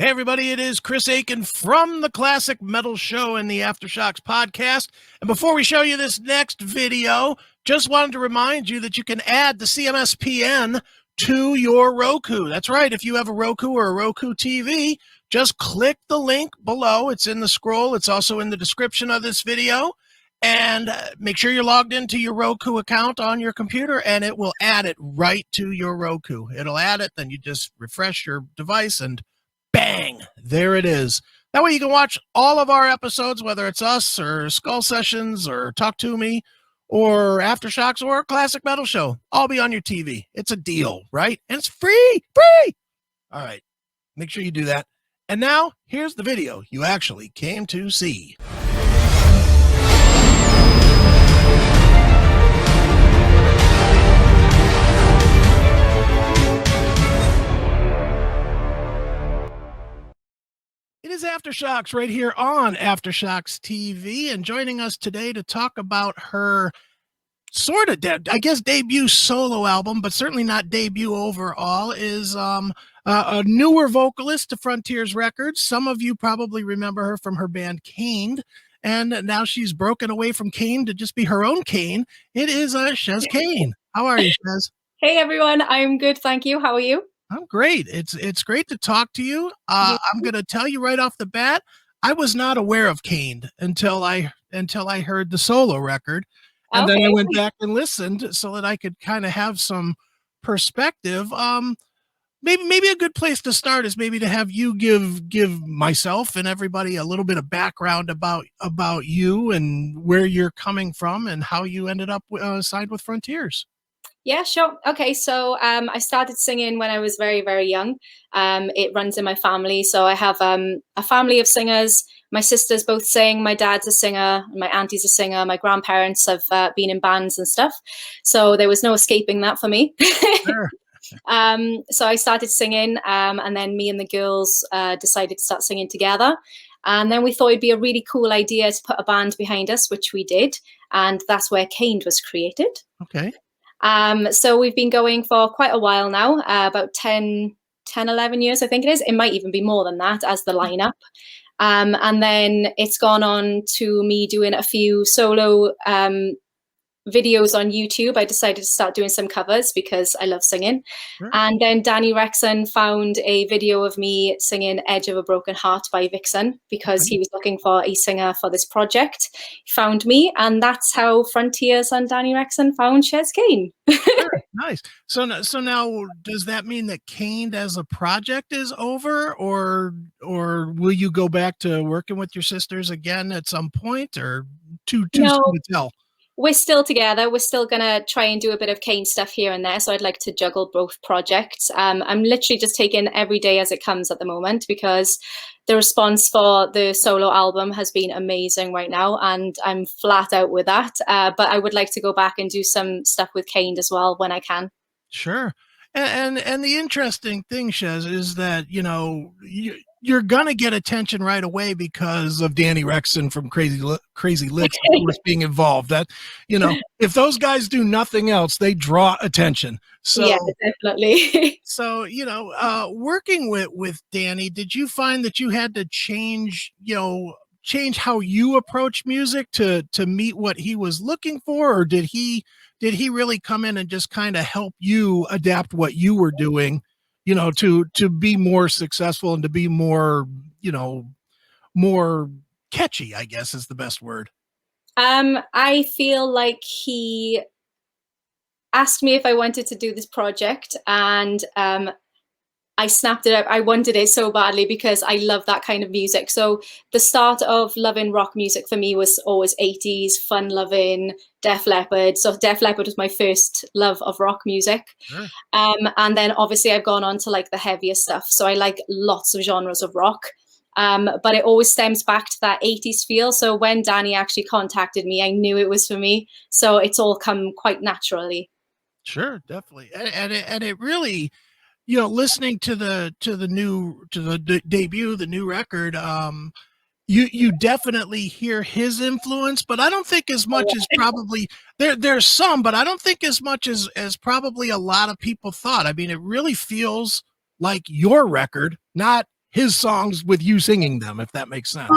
Hey everybody, it is Chris Aiken from the Classic Metal Show and the Aftershocks podcast. And before we show you this next video, just wanted to remind you that you can add the CMSPN to your Roku. That's right, if you have a Roku or a Roku TV, just click the link below. It's in the scroll. It's also in the description of this video. And make sure you're logged into your Roku account on your computer, and it will add it right to your Roku. It'll add it, then you just refresh your device, and bang, there it is. That way you can watch all of our episodes, whether it's us or Skull Sessions or Talk to Me or Aftershocks or Classic Metal Show. All be on your TV. It's a deal, right? And it's free. All right, make sure you do that. And now, here's the video you actually came to see. It is Aftershocks right here on Aftershocks TV, and joining us today to talk about her sort of, I guess, debut solo album, but certainly not debut overall, is a newer vocalist to Frontiers Records. Some of you probably remember her from her band kane'd, and now she's broken away from Kane to just be her own Kane. It is Chez Kane. How are you, Chez? Hey everyone, I'm good, thank you. How are you? I'm great. It's great to talk to you. I'm going to tell you right off the bat, I was not aware of kane'd until I heard the solo record, and then I went back and listened so that I could kind of have some perspective. Maybe a good place to start is maybe to have you give myself and everybody a little bit of background about you and where you're coming from and how you ended up signed with Frontiers. Yeah, sure. Okay, so I started singing when I was very, very young. It runs in my family. So I have a family of singers. My sisters both sing. My dad's a singer. My auntie's a singer. My grandparents have been in bands and stuff. So there was no escaping that for me. Sure. So I started singing, and then me and the girls decided to start singing together. And then we thought it'd be a really cool idea to put a band behind us, which we did. And that's where kane'd was created. Okay. So we've been going for quite a while now, about 10, 11 years, I think it is. It might even be more than that as the lineup. And then it's gone on to me doing a few solo videos on YouTube. I decided to start doing some covers because I love singing. Sure. And then Danny Rexon found a video of me singing Edge of a Broken Heart by Rexon because he was looking for a singer for this project. He found me, and that's how Frontiers and Danny Rexon found Chez Kane. Sure. Nice. So now, does that mean that kane'd as a project is over, or will you go back to working with your sisters again at some point, or too soon to tell? We're still together. We're still going to try and do a bit of Kane stuff here and there. So I'd like to juggle both projects. I'm literally just taking every day as it comes at the moment because the response for the solo album has been amazing right now. And I'm flat out with that. But I would like to go back and do some stuff with kane'd as well when I can. Sure. And the interesting thing, Chez, is that, you're going to get attention right away because of Danny Rexon from Crazy Lixx, of course, being involved. That, if those guys do nothing else, they draw attention. So, yeah, definitely. So, working with Danny, did you find that you had to change how you approach music to meet what he was looking for? Or did he really come in and just kind of help you adapt what you were doing, to be more successful and to be more, more catchy, I guess is the best word? I feel like he asked me if I wanted to do this project, and I snapped it up. I wanted it so badly because I love that kind of music. So the start of loving rock music for me was always 80s, fun-loving, Def Leppard. So Def Leppard was my first love of rock music. Sure. And then obviously I've gone on to like the heavier stuff. So I like lots of genres of rock. But it always stems back to that 80s feel. So when Danny actually contacted me, I knew it was for me. So it's all come quite naturally. Sure, definitely. And it really, listening to the debut, the new record, you definitely hear his influence, but I don't think as much as probably there's some, but I don't think as much as probably a lot of people thought. I mean, it really feels like your record, not his songs with you singing them, if that makes sense.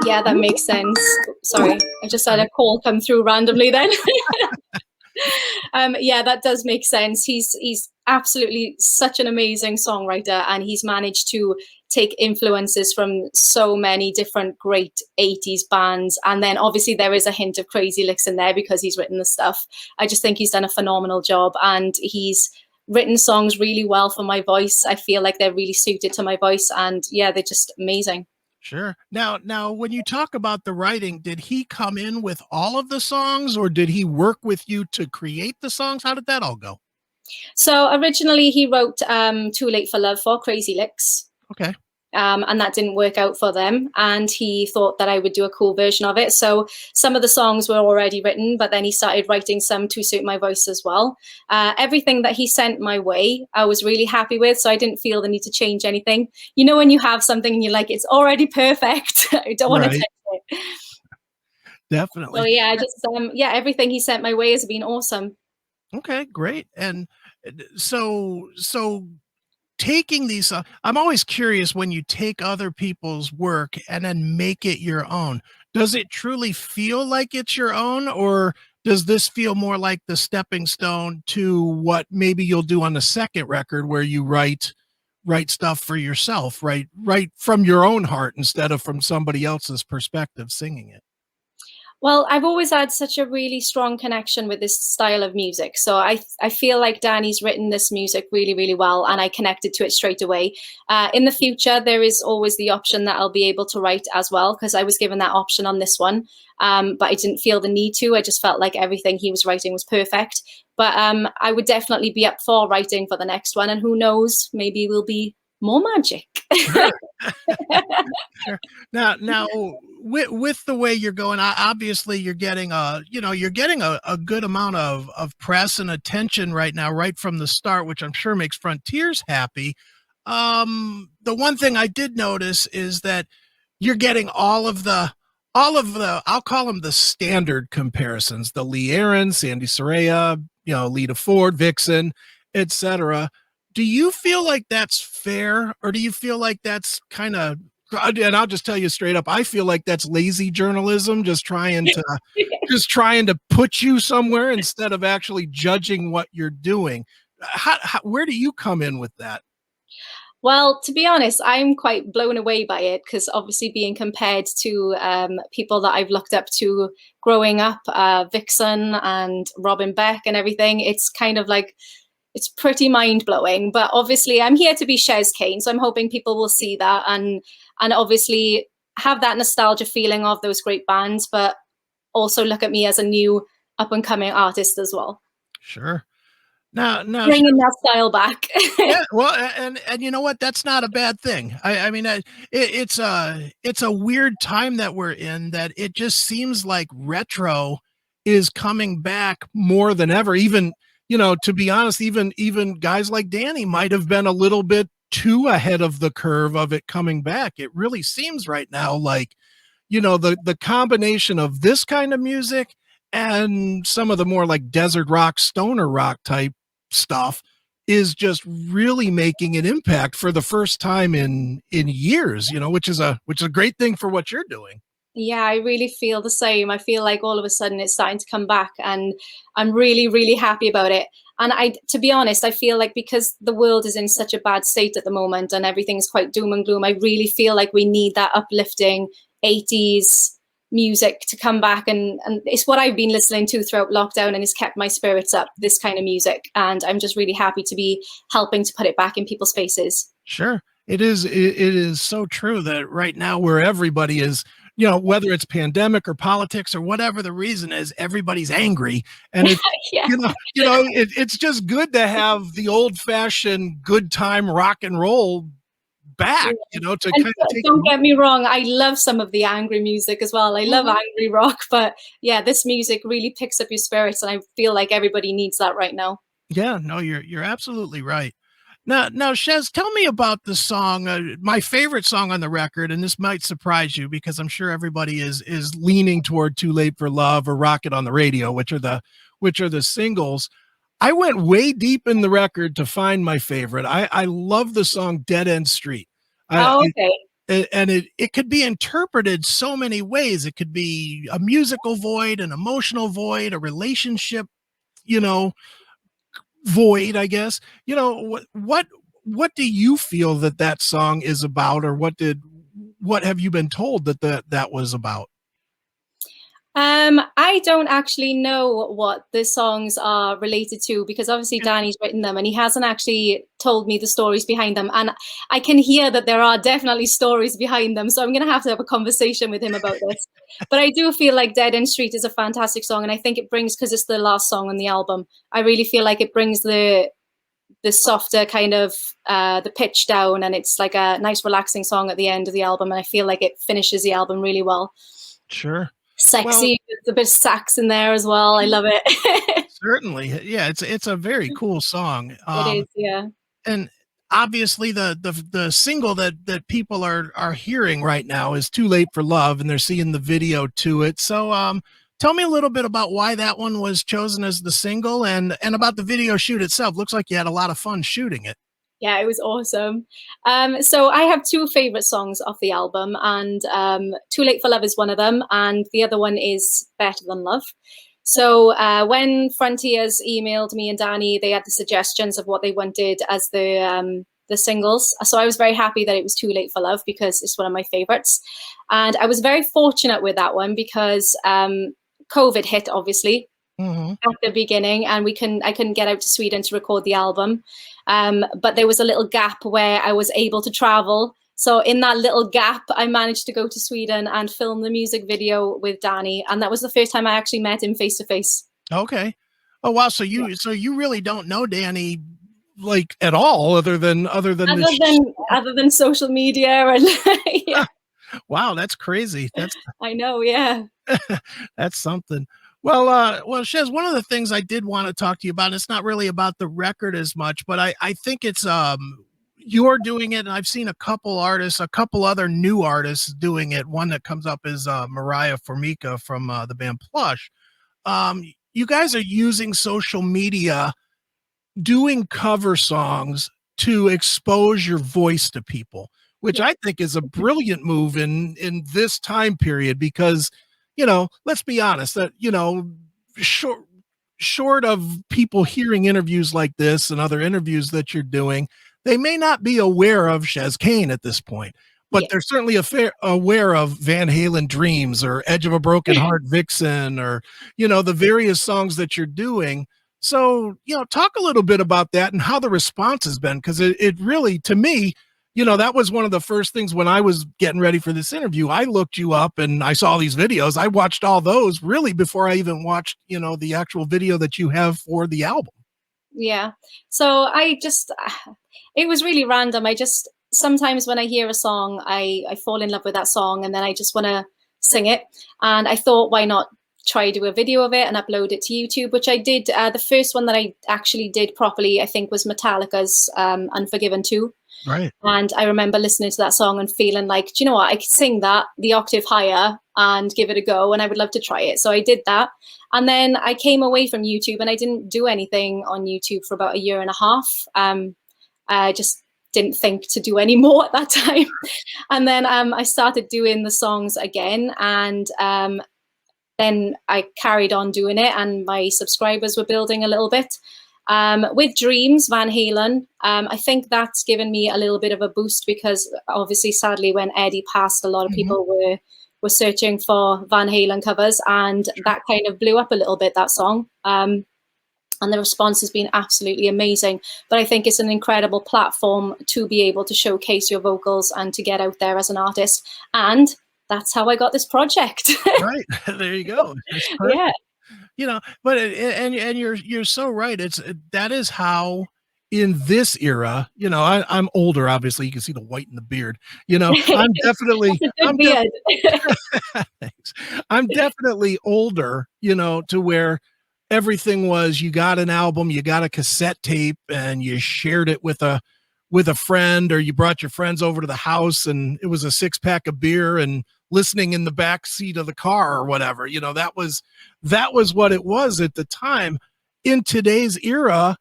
Yeah, that makes sense. Sorry, I just had a call come through randomly then. Yeah, that does make sense. He's absolutely such an amazing songwriter, and he's managed to take influences from so many different great 80s bands. And then obviously there is a hint of Crazy Lixx in there because he's written the stuff. I just think he's done a phenomenal job, and he's written songs really well for my voice. I feel like they're really suited to my voice, and yeah, they're just amazing. Sure. Now, when you talk about the writing, did he come in with all of the songs, or did he work with you to create the songs? How did that all go? So originally he wrote Too Late for Love for Crazy Lixx. Okay. And that didn't work out for them. And he thought that I would do a cool version of it. So some of the songs were already written, but then he started writing some to suit my voice as well. Everything that he sent my way, I was really happy with. So I didn't feel the need to change anything. You know, when you have something and you're like, it's already perfect. I don't want to change it. Definitely. So yeah, I just, yeah, everything he sent my way has been awesome. Okay, great. And so taking these, I'm always curious when you take other people's work and then make it your own. Does it truly feel like it's your own, or does this feel more like the stepping stone to what maybe you'll do on the second record, where you write stuff for yourself, right from your own heart instead of from somebody else's perspective singing it? Well, I've always had such a really strong connection with this style of music. So I feel like Danny's written this music really, really well, and I connected to it straight away. In the future, there is always the option that I'll be able to write as well, because I was given that option on this one, but I didn't feel the need to. I just felt like everything he was writing was perfect. But I would definitely be up for writing for the next one, and who knows, maybe we'll be more magic. Sure. Now, with the way you're going, obviously you're getting a good amount of press and attention right now, right from the start, which I'm sure makes Frontiers happy. The one thing I did notice is that you're getting all of the, I'll call them the standard comparisons, the Lee Aaron, Sandy Soraya, Lita Ford, Vixen, etc. Do you feel like that's fair, or do you feel like that's kind of, and I'll just tell you straight up, I feel like that's lazy journalism, just trying to put you somewhere instead of actually judging what you're doing. Where do you come in with that? Well, to be honest, I'm quite blown away by it, because obviously being compared to people that I've looked up to growing up, Vixen and Robin Beck and everything, it's kind of like, it's pretty mind-blowing. But obviously I'm here to be Chez Kane, so I'm hoping people will see that and obviously have that nostalgia feeling of those great bands, but also look at me as a new up-and-coming artist as well. Sure. Now bringing that style back. Yeah, well, and you know what? That's not a bad thing. I mean, it's a weird time that we're in, that it just seems like retro is coming back more than ever. Even, to be honest, even guys like Danny might have been a little bit too ahead of the curve of it coming back. It really seems right now like, the combination of this kind of music and some of the more like desert rock, stoner rock type stuff is just really making an impact for the first time in years, which is a great thing for what you're doing. Yeah, I really feel the same. I feel like all of a sudden it's starting to come back, and I'm really, really happy about it. And to be honest, I feel like because the world is in such a bad state at the moment and everything's quite doom and gloom, I really feel like we need that uplifting 80s music to come back, and it's what I've been listening to throughout lockdown, and it's kept my spirits up, this kind of music, and I'm just really happy to be helping to put it back in people's faces. Sure. It is so true that right now, where everybody is, whether it's pandemic or politics or whatever the reason is, everybody's angry, and it's yeah. It's just good to have the old-fashioned good time rock and roll back, to kind of take. Don't get me wrong, I love some of the angry music as well. I love angry rock, but yeah, this music really picks up your spirits, and I feel like everybody needs that right now. Yeah, no, you're absolutely right. Now, Chez, tell me about the song, my favorite song on the record, and this might surprise you because I'm sure everybody is leaning toward Too Late for Love or Rocket on the Radio, which are the singles. I went way deep in the record to find my favorite. I love the song Dead End Street. Oh, okay. And it could be interpreted so many ways. It could be a musical void, an emotional void, a relationship, you know, void, I guess. You know, what do you feel that that song is about, or what have you been told that that was about? I don't actually know what the songs are related to, because obviously Danny's written them and he hasn't actually told me the stories behind them. And I can hear that there are definitely stories behind them. So I'm going to have a conversation with him about this. But I do feel like Dead End Street is a fantastic song. And I think it brings, because it's the last song on the album, I really feel like it brings the softer kind of the pitch down, and it's like a nice relaxing song at the end of the album. And I feel like it finishes the album really well. Sure. Sexy, with a bit of sax in there as well. I love it. Certainly. Yeah, it's a very cool song. It is, yeah. And obviously the single that people are hearing right now is Too Late for Love, and they're seeing the video to it. So tell me a little bit about why that one was chosen as the single, and about the video shoot itself. Looks like you had a lot of fun shooting it. Yeah, it was awesome. So I have two favorite songs off the album, and Too Late for Love is one of them, and the other one is Better Than Love. So when Frontiers emailed me and Danny, they had the suggestions of what they wanted as the singles. So I was very happy that it was Too Late for Love, because it's one of my favorites. And I was very fortunate with that one because COVID hit, obviously, at the beginning, and I couldn't get out to Sweden to record the album. But there was a little gap where I was able to travel. So in that little gap, I managed to go to Sweden and film the music video with Danny. And that was the first time I actually met him face to face. Okay. Oh, wow. So you really don't know Danny like at all, other than social media. And yeah. Wow. That's crazy. I know. Yeah. That's something. Well, Chez, one of the things I did want to talk to you about, it's not really about the record as much, but I think it's, you're doing it. And I've seen a couple other new artists doing it. One that comes up is, Mariah Formica from, the band Plush. You guys are using social media, doing cover songs to expose your voice to people, which I think is a brilliant move in this time period, because, you know, let's be honest, that, you know, short of people hearing interviews like this and other interviews that you're doing, they may not be aware of Chez Kane at this point, but they're certainly aware of Van Halen Dreams or Edge of a Broken Heart Vixen, or, you know, the various songs that you're doing. So, you know, talk a little bit about that and how the response has been, because it really, to me, you know, that was one of the first things when I was getting ready for this interview. I looked you up and I saw these videos. I watched all those really before I even watched, you know, the actual video that you have for the album. Yeah. So it was really random. Sometimes when I hear a song, I fall in love with that song, and then I just want to sing it. And I thought, why not try to do a video of it and upload it to YouTube, which I did. The first one that I actually did properly, I think, was Metallica's Unforgiven 2. Right. And I remember listening to that song and feeling like, do you know what, I could sing that the octave higher and give it a go, and I would love to try it. So I did that. And then I came away from YouTube and I didn't do anything on YouTube for about 1.5 years. I just didn't think to do any more at that time. And then I started doing the songs again, and then I carried on doing it, and my subscribers were building a little bit. With Dreams, Van Halen, I think that's given me a little bit of a boost, because obviously, sadly, when Eddie passed, a lot of people were searching for Van Halen covers, and that kind of blew up a little bit, that song. And the response has been absolutely amazing. But I think it's an incredible platform to be able to showcase your vocals and to get out there as an artist. And that's how I got this project. Right. There you go. Yeah. You know, but and you're so right. That is how, in this era, you know, I'm older, obviously. You can see the white in the beard. You know, I'm definitely thanks. I'm definitely older, you know, to where everything was, you got an album, you got a cassette tape, and you shared it with a friend, or you brought your friends over to the house, and it was a 6-pack of beer and listening in the back seat of the car or whatever. You know, that was what it was at the time. In today's era,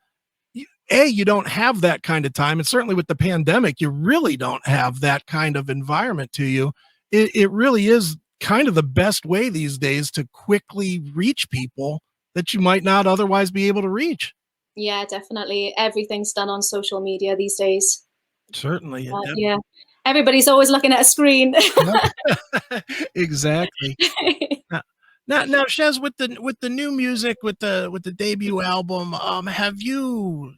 you don't have that kind of time. And certainly with the pandemic, you really don't have that kind of environment to you. It really is kind of the best way these days to quickly reach people that you might not otherwise be able to reach. Yeah, definitely. Everything's done on social media these days. Certainly. Yeah. Everybody's always looking at a screen. Exactly. Now, Chez, with the new music, with the debut album, have you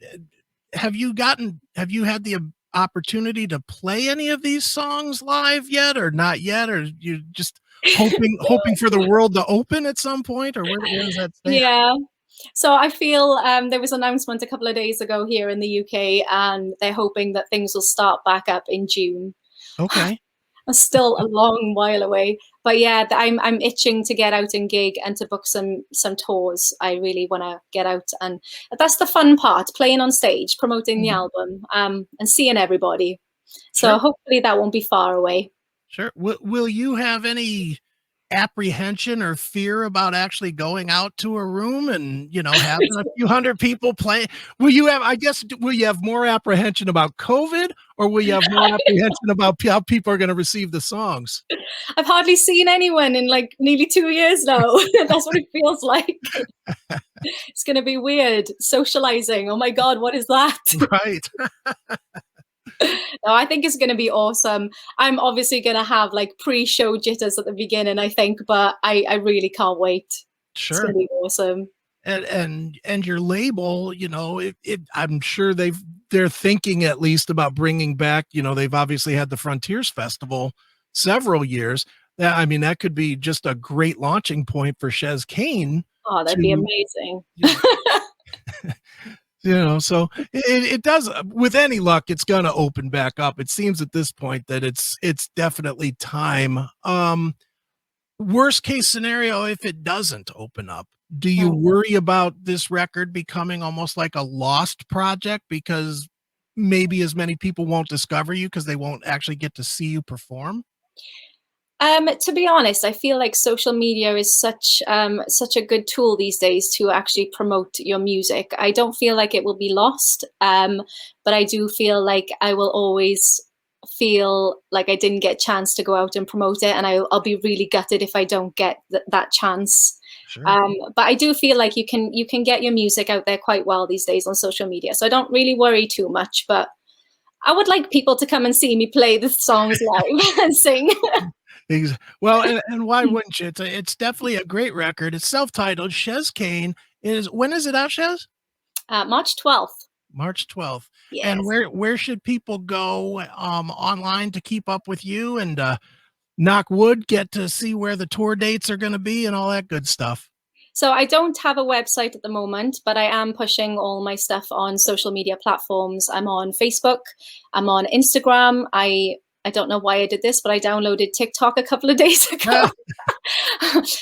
had the opportunity to play any of these songs live yet, or not yet, or you just hoping for the world to open at some point, or where does that stand? Yeah. So I feel there was an announcement a couple of days ago here in the UK, and they're hoping that things will start back up in June. Okay. It's still a long while away, but yeah, I'm itching to get out and gig and to book some tours. I really want to get out, and that's the fun part: playing on stage, promoting the album, and seeing everybody. So Sure. hopefully that won't be far away. Sure. Will you have any apprehension or fear about actually going out to a room and, having a few hundred people play? Will you have more apprehension about COVID, or will you have more apprehension about how people are going to receive the songs? I've hardly seen anyone in like nearly 2 years now. That's what it feels like. It's going to be weird. Socializing. Oh my God, what is that? Right. No, I think it's going to be awesome. I'm obviously going to have like pre-show jitters at the beginning, I think, but I really can't wait. Sure. It's going to be awesome. And your label, I'm sure they're thinking at least about bringing back, they've obviously had the Frontiers Festival several years. That could be just a great launching point for Chez Kane. Oh, that'd be amazing. So it does, with any luck, it's going to open back up. It seems at this point that it's definitely time. Worst case scenario, if it doesn't open up, do you worry about this record becoming almost like a lost project because maybe as many people won't discover you because they won't actually get to see you perform? To be honest, I feel like social media is such a good tool these days to actually promote your music. I don't feel like it will be lost, but I do feel like I will always feel like I didn't get a chance to go out and promote it, and I'll be really gutted if I don't get that chance. Sure. But I do feel like you can get your music out there quite well these days on social media, so I don't really worry too much. But I would like people to come and see me play the songs live and sing. Well, and why wouldn't you? It's definitely a great record. It's self-titled. Chez Kane when is it out, Chez? March 12th. March 12th. Yes. And where should people go online to keep up with you and knock wood, get to see where the tour dates are going to be and all that good stuff? So I don't have a website at the moment, but I am pushing all my stuff on social media platforms. I'm on Facebook. I'm on Instagram. I don't know why I did this, but I downloaded TikTok a couple of days ago.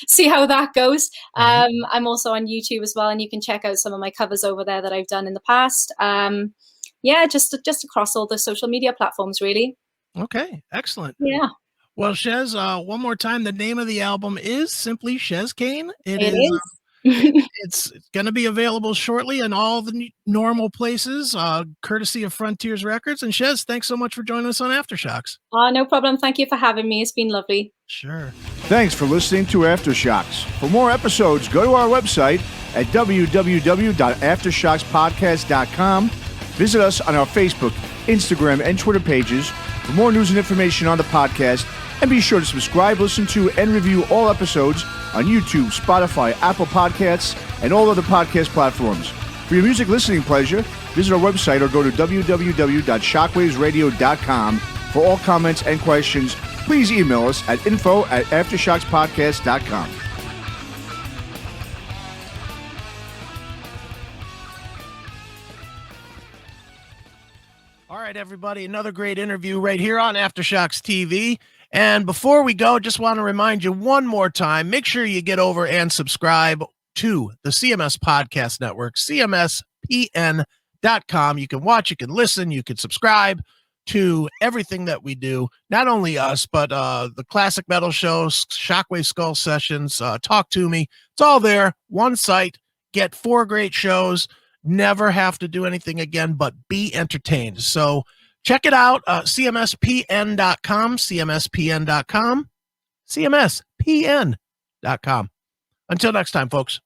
See how that goes. I'm also on YouTube as well, and you can check out some of my covers over there that I've done in the past. Yeah, just across all the social media platforms, really. Okay, excellent. Yeah. Well, Chez, one more time, the name of the album is simply Chez Kane. It is. It's going to be available shortly in all the normal places, courtesy of Frontiers Records. And Chez, thanks so much for joining us on Aftershocks. No problem. Thank you for having me. It's been lovely. Sure. Thanks for listening to Aftershocks. For more episodes, go to our website at www.aftershockspodcast.com. Visit us on our Facebook, Instagram, and Twitter pages for more news and information on the podcast. And be sure to subscribe, listen to, and review all episodes on YouTube, Spotify, Apple Podcasts, and all other podcast platforms. For your music listening pleasure, visit our website or go to www.shockwavesradio.com. For all comments and questions, please email us at info@aftershockspodcast.com. All right, everybody, another great interview right here on Aftershocks TV. And before we go, just want to remind you one more time, make sure you get over and subscribe to the CMS Podcast Network, cmspn.com. You can watch, you can listen, you can subscribe to everything that we do, not only us, but the Classic Metal Shows, Shockwave Skull Sessions, Talk to Me. It's all there, one site, get 4 great shows, never have to do anything again but be entertained. So check it out, cmspn.com, cmspn.com, cmspn.com. Until next time, folks.